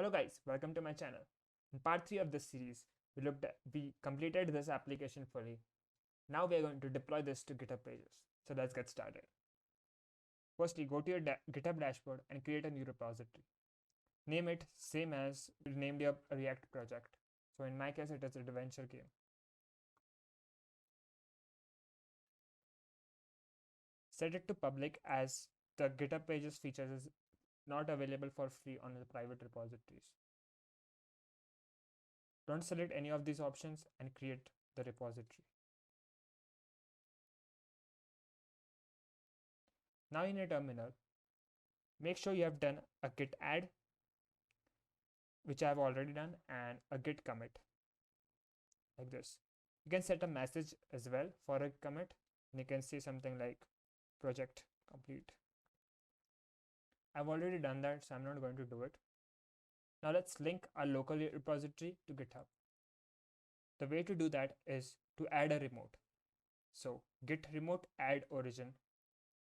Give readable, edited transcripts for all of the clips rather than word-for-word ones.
Hello guys, welcome to my channel. In part 3 of this series, we completed this application fully. Now we are going to deploy this to GitHub pages. So let's get started. Firstly, go to your GitHub dashboard and create a new repository. Name it same as you named your React project. So in my case, it is Adventure Game. Set it to public as the GitHub pages features is not available for free on the private repositories. Don't select any of these options and create the repository. Now in your terminal, make sure you have done a git add, which I have already done, and a git commit like this. You can set a message as well for a commit, and you can say something like project complete. I've already done that, so I'm not going to do it. Now let's link our local repository to GitHub. The way to do that is to add a remote. So git remote add origin.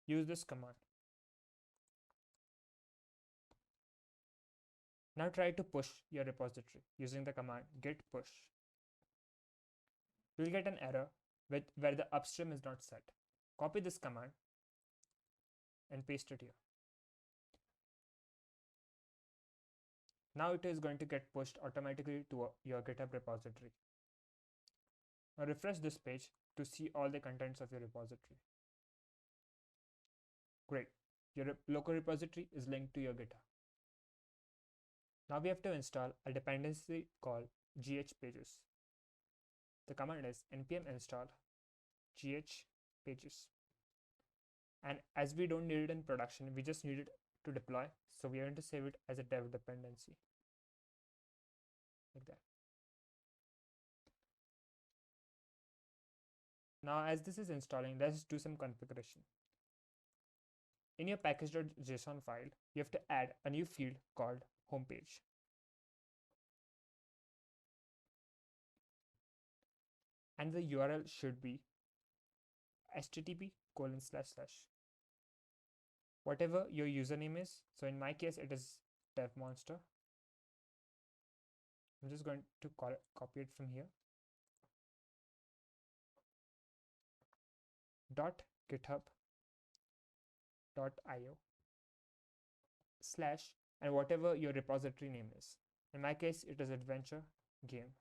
Use this command. Now try to push your repository using the command git push. You will get an error where the upstream is not set. Copy this command and paste it here. Now it is going to get pushed automatically to your GitHub repository. Now refresh this page to see all the contents of your repository. Great, your local repository is linked to your GitHub. Now we have to install a dependency called ghpages. The command is npm install ghpages. And as we don't need it in production, we just need it to deploy. So we are going to save it as a dev dependency. Like that. Now as this is installing, let's do some configuration. In your package.json file, you have to add a new field called homepage. And the URL should be http:// whatever your username is. So in my case, it is devmonster. I'm just going to copy it from here. .github.io/ and whatever your repository name is. In my case, it is Adventure Game.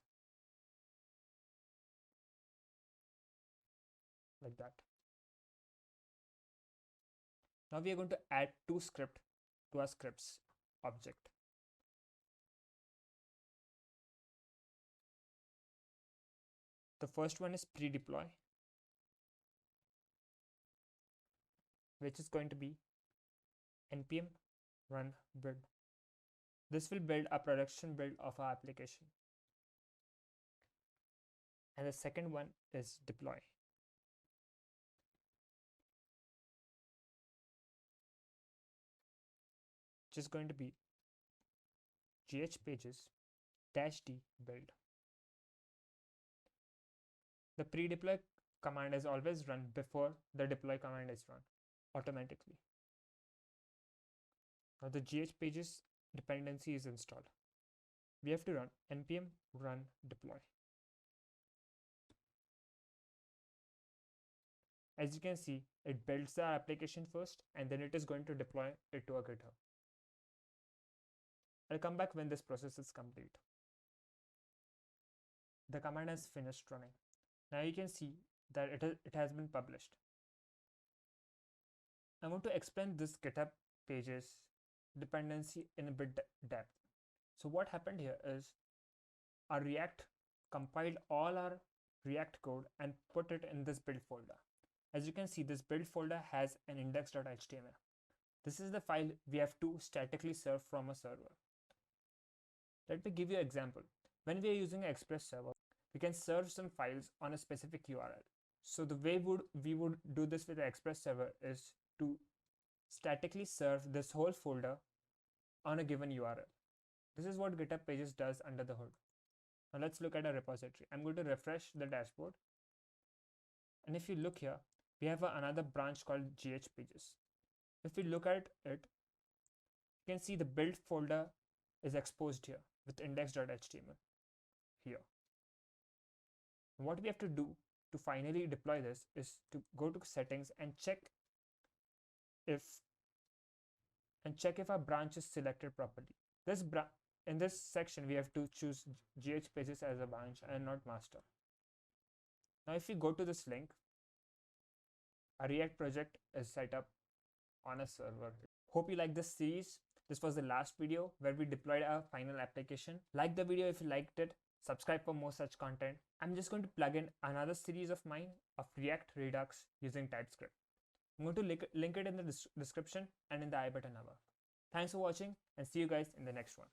Like that. Now we are going to add two scripts to our scripts object. The first one is pre-deploy, which is going to be npm run build. This will build a production build of our application. And the second one is deploy. Which is going to be ghpages -d build. The pre-deploy command is always run before the deploy command is run automatically. Now the ghpages dependency is installed. We have to run npm run deploy. As you can see, it builds the application first and then it is going to deploy it to a GitHub. I'll come back when this process is complete. The command has finished running. Now you can see that it has been published. I want to explain this GitHub pages dependency in a bit depth. So what happened here is our React compiled all our React code and put it in this build folder. As you can see, this build folder has an index.html. This is the file we have to statically serve from a server. Let me give you an example. When we are using an Express server, we can serve some files on a specific URL. So the way we would do this with the Express server is to statically serve this whole folder on a given URL. This is what GitHub Pages does under the hood. Now let's look at a repository. I'm going to refresh the dashboard. And if you look here, we have another branch called ghpages. If we look at it, you can see the build folder is exposed here with index.html here. What we have to do to finally deploy this is to go to settings and check if our branch is selected properly. In this section we have to choose gh pages as a branch and not master. Now if we go to this link, a React project is set up on a server. Hope you like this series. This was the last video where we deployed our final application. Like the video if you liked it. Subscribe for more such content. I'm just going to plug in another series of mine of React Redux using Typescript. I'm going to link it in the description and in the I button above. Thanks for watching and see you guys in the next one.